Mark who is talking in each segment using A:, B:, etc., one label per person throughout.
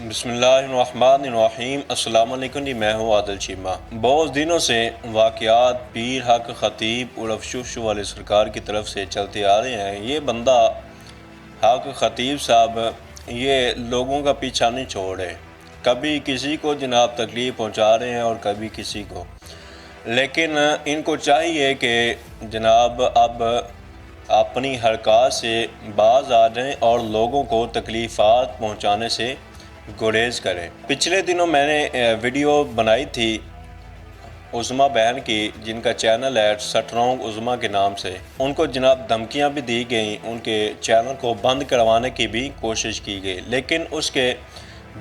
A: بسم اللہ الرحمن الرحیم۔ السلام علیکم جی، میں ہوں عادل چیمہ۔ بہت دنوں سے واقعات پیر حق خطیب عرف شوشو والے سرکار کی طرف سے چلتے آ رہے ہیں۔ یہ بندہ حق خطیب صاحب یہ لوگوں کا پیچھا نہیں چھوڑ رہے، کبھی کسی کو جناب تکلیف پہنچا رہے ہیں اور کبھی کسی کو، لیکن ان کو چاہیے کہ جناب اب اپنی حرکات سے باز آ جائیں اور لوگوں کو تکلیفات پہنچانے سے گریز کریں۔ پچھلے دنوں میں نے ویڈیو بنائی تھی عظمیٰ بہن کی، جن کا چینل ہے سٹرونگ عظمیٰ کے نام سے۔ ان کو جناب دھمکیاں بھی دی گئیں، ان کے چینل کو بند کروانے کی بھی کوشش کی گئی، لیکن اس کے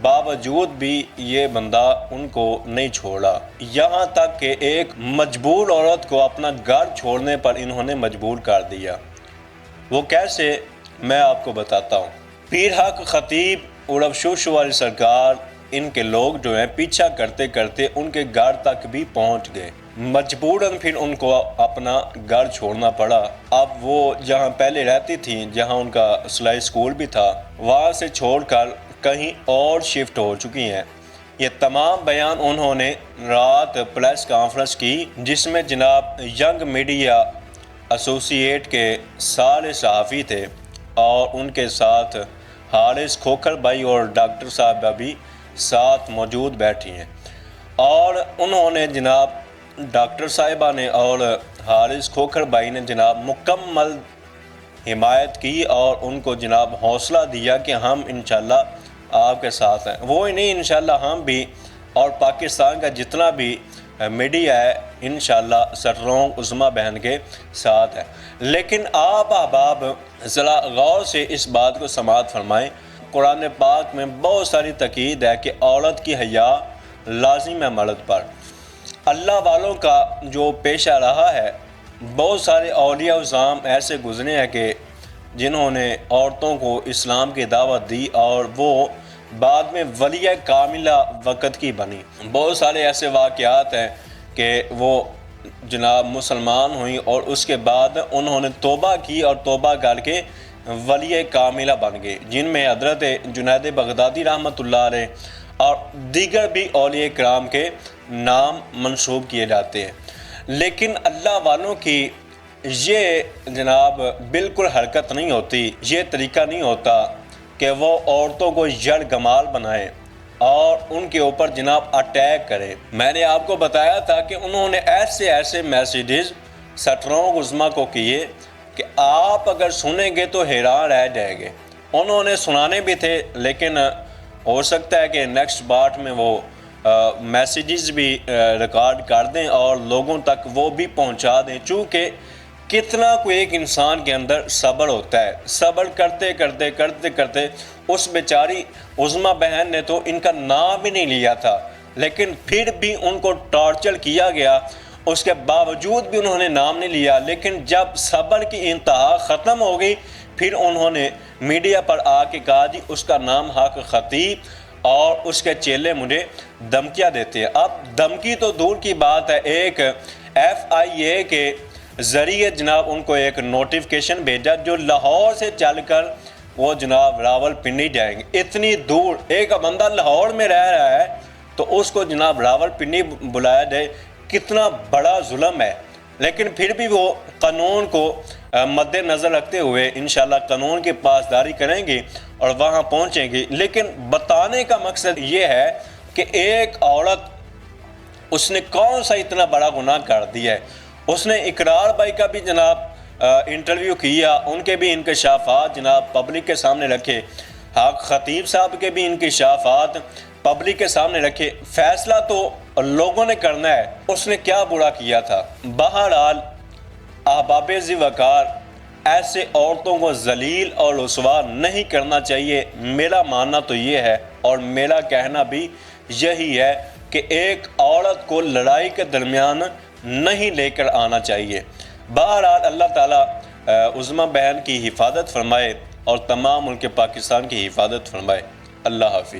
A: باوجود بھی یہ بندہ ان کو نہیں چھوڑا، یہاں تک کہ ایک مجبور عورت کو اپنا گھر چھوڑنے پر انہوں نے مجبور کر دیا۔ وہ کیسے، میں آپ کو بتاتا ہوں۔ پیر حق خطیب عرف شوشو والے سرکار، ان کے لوگ جو ہیں پیچھا کرتے کرتے ان کے گھر تک بھی پہنچ گئے، مجبوراً پھر ان کو اپنا گھر چھوڑنا پڑا۔ اب وہ جہاں پہلے رہتی تھیں، جہاں ان کا سلائی سکول بھی تھا، وہاں سے چھوڑ کر کہیں اور شفٹ ہو چکی ہیں۔ یہ تمام بیان انہوں نے رات پریس کانفرنس کی، جس میں جناب ینگ میڈیا ایسوسی ایٹ کے سارے صحافی تھے اور ان کے ساتھ حارث کھوکھر بھائی اور ڈاکٹر صاحبہ بھی ساتھ موجود بیٹھی ہیں، اور انہوں نے جناب ڈاکٹر صاحبہ نے اور حارث کھوکھر بھائی نے جناب مکمل حمایت کی اور ان کو جناب حوصلہ دیا کہ ہم انشاءاللہ آپ کے ساتھ ہیں۔ وہ ہی نہیں، انشاءاللہ ہم بھی اور پاکستان کا جتنا بھی میڈیا ہے انشاءاللہ سٹرونگ عظمیٰ بہن کے ساتھ ہے۔ لیکن آپ احباب ذرا غور سے اس بات کو سماعت فرمائیں۔ قرآن پاک میں بہت ساری تاکید ہے کہ عورت کی حیا لازم ہے مرد پر۔ اللہ والوں کا جو پیشہ رہا ہے، بہت سارے اولیاء اعظام ایسے گزرے ہیں کہ جنہوں نے عورتوں کو اسلام کی دعوت دی اور وہ بعد میں ولیہ کاملہ وقت کی بنی۔ بہت سارے ایسے واقعات ہیں کہ وہ جناب مسلمان ہوئیں اور اس کے بعد انہوں نے توبہ کی اور توبہ کر کے ولی کاملہ بن گئے، جن میں حضرت جنید بغدادی رحمۃ اللہ علیہ اور دیگر بھی اولیاء کرام کے نام منسوب کیے جاتے ہیں۔ لیکن اللہ والوں کی یہ جناب بالکل حرکت نہیں ہوتی، یہ طریقہ نہیں ہوتا کہ وہ عورتوں کو یڑ گمال بنائیں اور ان کے اوپر جناب اٹیک کریں۔ میں نے آپ کو بتایا تھا کہ انہوں نے ایسے میسیجز سٹرونگ عظمیٰ کو کیے کہ آپ اگر سنیں گے تو حیران رہ جائیں گے۔ انہوں نے سنانے بھی تھے، لیکن ہو سکتا ہے کہ نیکسٹ بارٹ میں وہ میسیجز بھی ریکارڈ کر دیں اور لوگوں تک وہ بھی پہنچا دیں، چونکہ کتنا کوئی ایک انسان کے اندر صبر ہوتا ہے۔ صبر کرتے کرتے اس بیچاری عظمیٰ بہن نے تو ان کا نام بھی نہیں لیا تھا، لیکن پھر بھی ان کو ٹارچر کیا گیا، اس کے باوجود بھی انہوں نے نام نہیں لیا۔ لیکن جب صبر کی انتہا ختم ہو گئی، پھر انہوں نے میڈیا پر آ کے کہا جی اس کا نام حق خطیب اور اس کے چیلے مجھے دھمکیاں دیتے ہیں۔ اب دھمکی تو دور کی بات ہے، ایک FIA کے ذریعے جناب ان کو ایک نوٹیفیکیشن بھیجا جو لاہور سے چل کر وہ جناب راول پنڈی جائیں گے۔ اتنی دور ایک بندہ لاہور میں رہ رہا ہے تو اس کو جناب راول پنڈی بلایا جائے، کتنا بڑا ظلم ہے۔ لیکن پھر بھی وہ قانون کو مد نظر رکھتے ہوئے انشاءاللہ قانون کی پاسداری کریں گے اور وہاں پہنچیں گے۔ لیکن بتانے کا مقصد یہ ہے کہ ایک عورت، اس نے کون سا اتنا بڑا گناہ کر دیا ہے۔ اس نے اقرار بھائی کا بھی جناب انٹرویو کیا، ان کے بھی انکشافات جناب پبلک کے سامنے رکھے، حق خطیب صاحب کے بھی انکشافات پبلک کے سامنے رکھے۔ فیصلہ تو لوگوں نے کرنا ہے، اس نے کیا برا کیا تھا۔ بہرحال احباب ذی وقار، ایسے عورتوں کو ذلیل اور رسوا نہیں کرنا چاہیے۔ میرا ماننا تو یہ ہے اور میرا کہنا بھی یہی ہے کہ ایک عورت کو لڑائی کے درمیان نہیں لے کر آنا چاہیے۔ بہرحال اللہ تعالیٰ عظمیٰ بہن کی حفاظت فرمائے اور تمام ملک پاکستان کی حفاظت فرمائے۔ اللہ حافظ۔